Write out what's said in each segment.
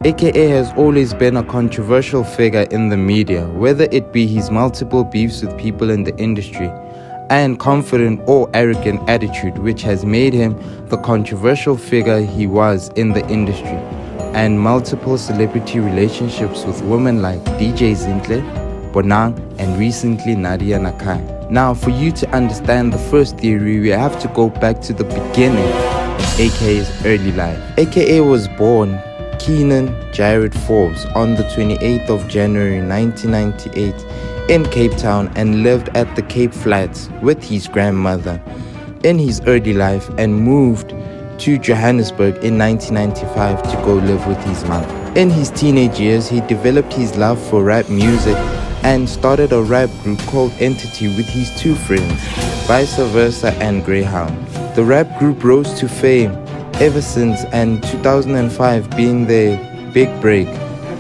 AKA has always been a controversial figure in the media, whether it be his multiple beefs with people in the industry and confident or arrogant attitude, which has made him the controversial figure he was in the industry, and multiple celebrity relationships with women like DJ Zinhle, Bonang, and recently Nadia Nakai. Now, for you to understand the first theory, we have to go back to the beginning of AKA's early life. AKA was born Keenan Jared Forbes on the 28th of January 1998 in Cape Town and lived at the Cape Flats with his grandmother in his early life and moved to Johannesburg in 1995 to go live with his mother. In his teenage years, he developed his love for rap music and started a rap group called Entity with his two friends, Vice Versa and Greyhound. The rap group rose to fame ever since, and 2005 being their big break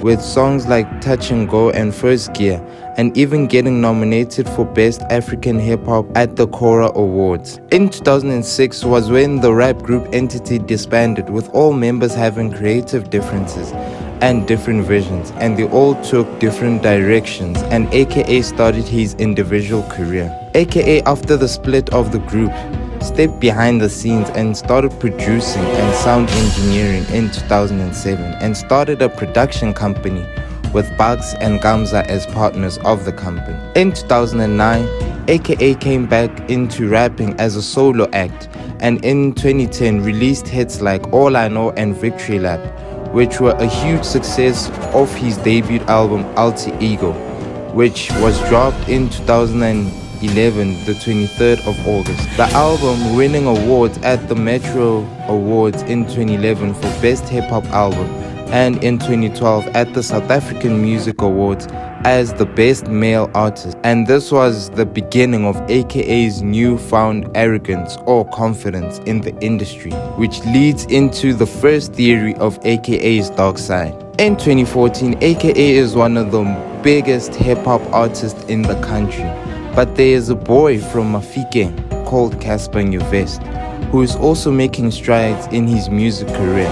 with songs like Touch and Go and First Gear, and even getting nominated for Best African Hip Hop at the Cora Awards. In 2006 was when the rap group Entity disbanded, with all members having creative differences and different visions, and they all took different directions, and AKA started his individual career. AKA, after the split of the group, stepped behind the scenes and started producing and sound engineering in 2007 and started a production company with Bugs and Gamza as partners of the company. In 2009, AKA came back into rapping as a solo act, and in 2010 released hits like All I Know and Victory Lap, which were a huge success of his debut album Alter Ego, which was dropped in 2011, the 23rd of August. The album winning awards at the Metro Awards in 2011 for Best Hip Hop Album, and in 2012 at the South African Music Awards as the Best Male Artist. And this was the beginning of AKA's newfound arrogance or confidence in the industry, which leads into the first theory of AKA's dark side. In 2014, AKA is one of the biggest hip-hop artists in the country, but there is a boy from Mafikeng called Cassper who is also making strides in his music career,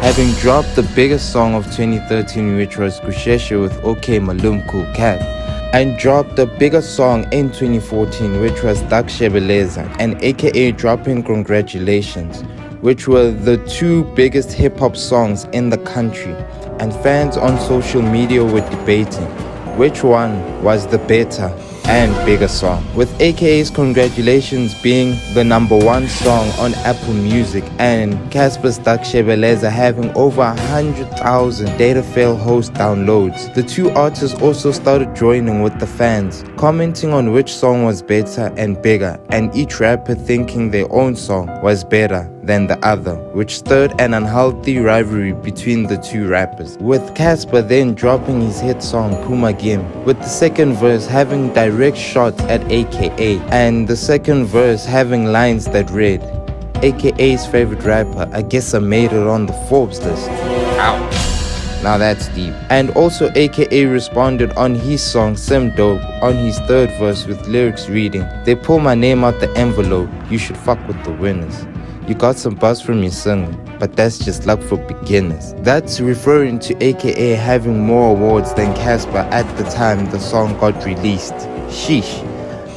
having dropped the biggest song of 2013, which was Kusheshe with OK Malum Cool Cat, and dropped the biggest song in 2014, which was DARKSIDE, and AKA dropping Congratulations, which were the two biggest hip-hop songs in the country, and fans on social media were debating which one was the better and bigger song, with AKA's Congratulations being the #1 song on Apple Music and Cassper's DARKSIDE having over 100,000 Datafail host downloads. The two artists also started joining with the fans, commenting on which song was better and bigger, and each rapper thinking their own song was better than the other, which stirred an unhealthy rivalry between the two rappers, with Cassper then dropping his hit song Puma Game, with the second verse having direct shots at AKA, and the second verse having lines that read, AKA's favorite rapper, I guess I made it on the Forbes list. Ouch. Now that's deep. And also AKA responded on his song Sim Dope on his third verse with lyrics reading, they pull my name out the envelope, you should fuck with the winners. You got some buzz from your singing, but that's just luck for beginners. That's referring to AKA having more awards than Cassper at the time the song got released. Sheesh.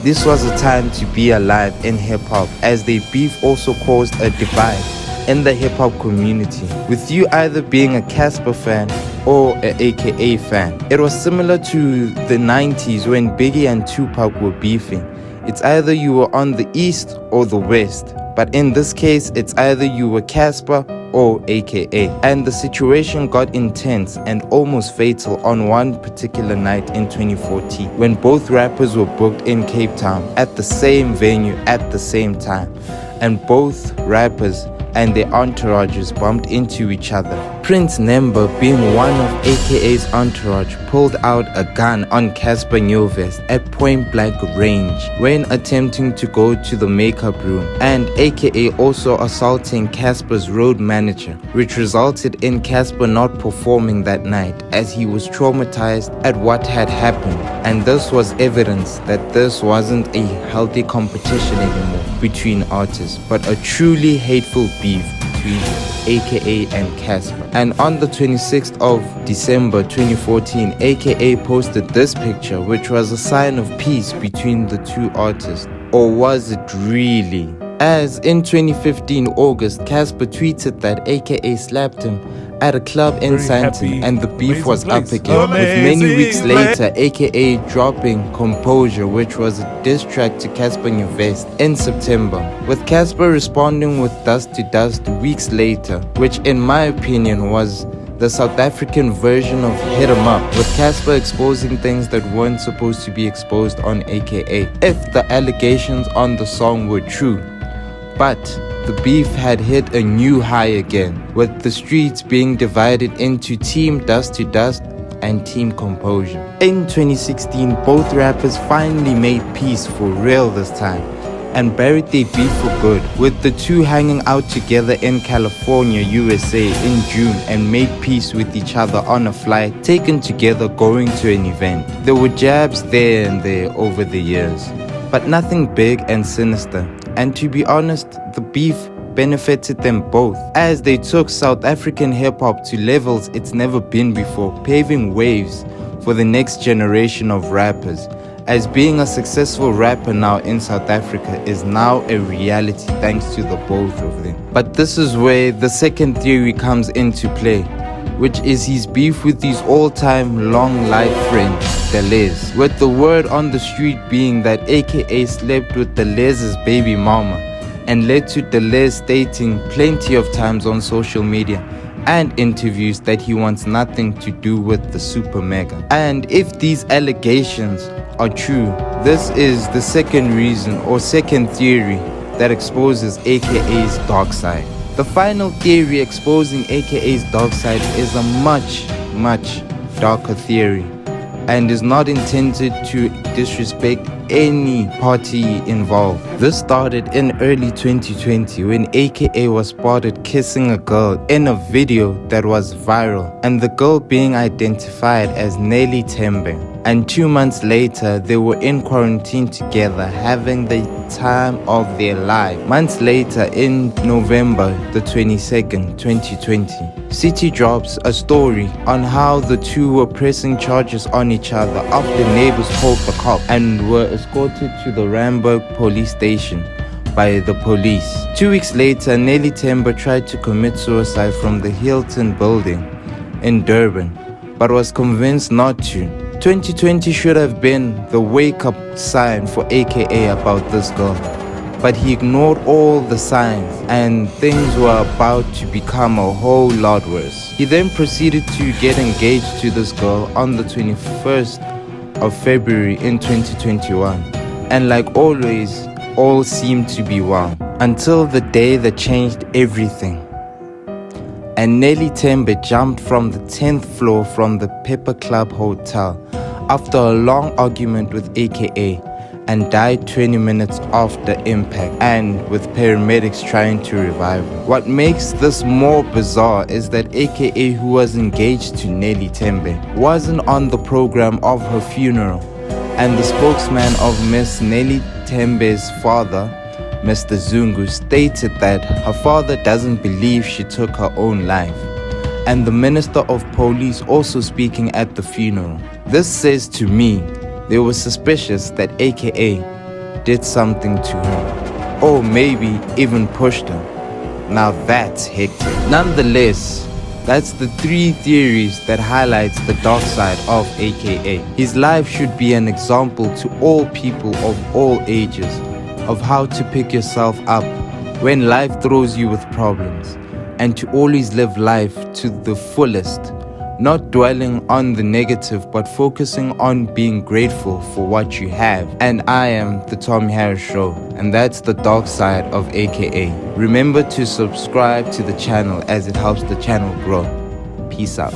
This was a time to be alive in hip-hop, as their beef also caused a divide in the hip-hop community, with you either being a Cassper fan or an AKA fan. It was similar to the 90s when Biggie and Tupac were beefing. It's either you were on the East or the West, but in this case, it's either you were Cassper or AKA. And the situation got intense and almost fatal on one particular night in 2014, when both rappers were booked in Cape Town at the same venue at the same time, and both rappers and their entourages bumped into each other. Prince Nemba, being one of AKA's entourage, pulled out a gun on Cassper Nyovest at point blank range when attempting to go to the makeup room, and AKA also assaulting Cassper's road manager, which resulted in Cassper not performing that night as he was traumatized at what had happened. And this was evidence that this wasn't a healthy competition anymore between artists, but a truly hateful beef between them. aka and Cassper. And on the 26th of December 2014, aka posted this picture, which was a sign of peace between the two artists. Or was it really? As in 2015 August, Cassper tweeted that aka slapped him at a club in Santon and the beef was up again, with many weeks later aka dropping Composure, which was a diss track to Cassper Nyuvest in September, with Cassper responding with Dust to Dust weeks later, which in my opinion was the South African version of Hit 'Em Up, with Cassper exposing things that weren't supposed to be exposed on aka, if the allegations on the song were true. But the beef had hit a new high again, with the streets being divided into Team Dust to Dust and Team Composure. In 2016, both rappers finally made peace for real this time and buried their beef for good, with the two hanging out together in California, USA in June and made peace with each other on a flight taken together going to an event. There were jabs there and there over the years, but nothing big and sinister. And to be honest, the beef benefited them both, as they took South African hip-hop to levels it's never been before, paving waves for the next generation of rappers, as being a successful rapper now in South Africa is now a reality thanks to the both of them. But this is where the second theory comes into play, which is his beef with his all-time long-life friend, Deleuze, with the word on the street being that aka slept with Deleuze's baby mama, and led to Deleuze stating plenty of times on social media and interviews that he wants nothing to do with the super mega. And if these allegations are true, this is the second reason or second theory that exposes aka's dark side. The final theory exposing aka's dark side is a much darker theory and is not intended to disrespect any party involved. This started in early 2020 when aka was spotted kissing a girl in a video that was viral, and the girl being identified as Neli Tembe. And 2 months later, they were in quarantine together, having the time of their life. Months later, in November the 22nd, 2020, City drops a story on how the two were pressing charges on each other after neighbors called the cops and were escorted to the Randburg police station by the police. 2 weeks later, Neli Tembe tried to commit suicide from the Hilton building in Durban, but was convinced not to. 2020 should have been the wake-up sign for aka about this girl, but he ignored all the signs and things were about to become a whole lot worse. He then proceeded to get engaged to this girl on the 21st of February in 2021, and like always, all seemed to be well, until the day that changed everything. And Neli Tembe jumped from the 10th floor from the Pepper Club Hotel after a long argument with aka and died 20 minutes after impact, and with paramedics trying to revive her. What makes this more bizarre is that aka, who was engaged to Neli Tembe, wasn't on the program of her funeral, and the spokesman of Miss Neli Tembe's father, Mr. Zungu, stated that her father doesn't believe she took her own life, and the Minister of Police also speaking at the funeral. This says to me they were suspicious that aka did something to her, or maybe even pushed her. Now that's hectic. Nonetheless, that's the three theories that highlights the dark side of aka. His life should be an example to all people of all ages of how to pick yourself up when life throws you with problems, and to always live life to the fullest, not dwelling on the negative but focusing on being grateful for what you have. And I am the Tom Harris Show, and that's the dark side of aka. Remember to subscribe to the channel as it helps the channel grow. Peace out.